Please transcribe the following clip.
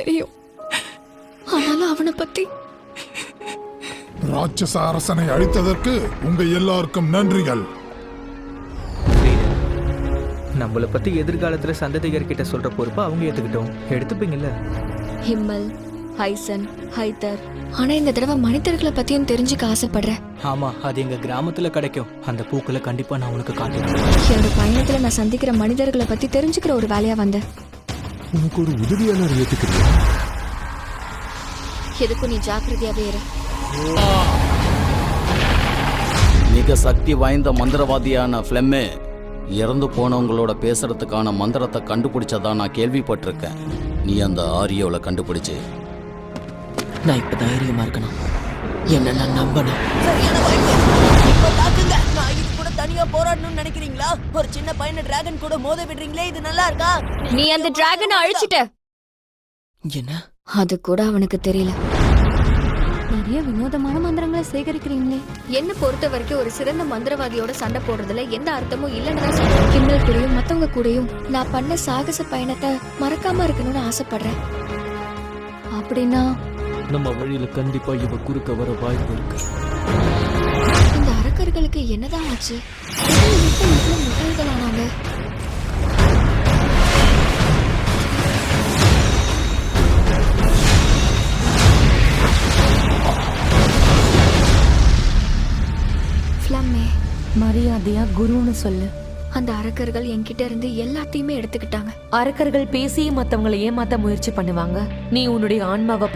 தெரியும். ஆனாலும் அவனை பத்தி ராட்சச அரசனை அழித்ததற்கு உங்க எல்லாருக்கும் நன்றிகள். நம்மளை பத்தி எதிர்காலத்துல சந்ததிகர்கிட்ட சொல்ற பொறுப்பை அவங்க ஏத்துக்கிட்டோம். எடுத்துப்பீங்கல்ல? ஹிம்மல், ஹைசன், ஹைதர். ஆனா இந்த தடவை மனிதர்களை பத்தியும் தெரிஞ்சுக்க ஆசைப்படுறேன். ஆமா, அது எங்க கிராமத்துல கிடைக்கும். அந்த பூக்களை கண்டிப்பா நான் உனக்கு காட்டுறேன். என்னோட பயணத்துல நான் சந்திக்கிற மனிதர்களை பத்தி தெரிஞ்சுக்கிற ஒரு வேலையா வந்தேன். உனக்கு ஒரு உதவியாளர் ஏத்துக்கிறியா? எதுக்கும் நீ ஜாக்கிரதையாவே இரு. மிக சக்தி வாய்ந்த மந்திரவாதியான ஃப்ளெம்மே இறந்து போனவங்களோட பேசுறதுக்கான மந்திரத்தை கண்டுபிடிச்சதா நான் கேள்விப்பட்டிருக்கேன். நீ அந்த ஆரியோல கண்டுபிடிச்சு நான் இப்ப தைரியமா இருக்கணும். என்ன நான் நம்பணும். நான் இது கூட தனியா போராடணும்னு நினைக்கிறீங்களா? ஒரு சின்ன பையனை டிராகன் கூட மோத விடுறீங்களே, இது நல்லா இருக்கா? நீ அந்த டிராகனை அழிச்சிட்ட. என்ன? அது கூட அவனுக்கு தெரியல. நிறைய வினோதமான மந்திரங்களை சேகரிக்கிறீங்களே. என்ன பொறுத்த வரைக்கும் ஒரு சிறந்த மந்திரவாதியோட சண்டை போடுறதுல எந்த அர்த்தமும் இல்லைன்னு தான் சொல்றேன். கிண்டல் கூடயும் மத்தவங்க கூடயும் நான் பண்ண சாகச பயணத்தை மறக்காம இருக்கணும்னு ஆசைப்படுறேன். அப்படின்னா நம்ம வழியில கண்டிப்பா இவ குறுக்க வர வாய்ப்பு இருக்கு. இந்த அரக்கர்களுக்கு என்னதான் ஆச்சு? முட்டாள்களானாங்க. மரியாதையா குருன்னு சொல்லு. அந்த அரக்கர்கள் என்கிட்ட இருந்து எல்லாத்தையுமே எடுத்துக்கிட்டாங்க. அரக்கர்கள் பேசி மத்தவங்களை ஏமாத்த முயற்சி பண்ணுவாங்க. நீ உன்னுடைய ஆன்மாவை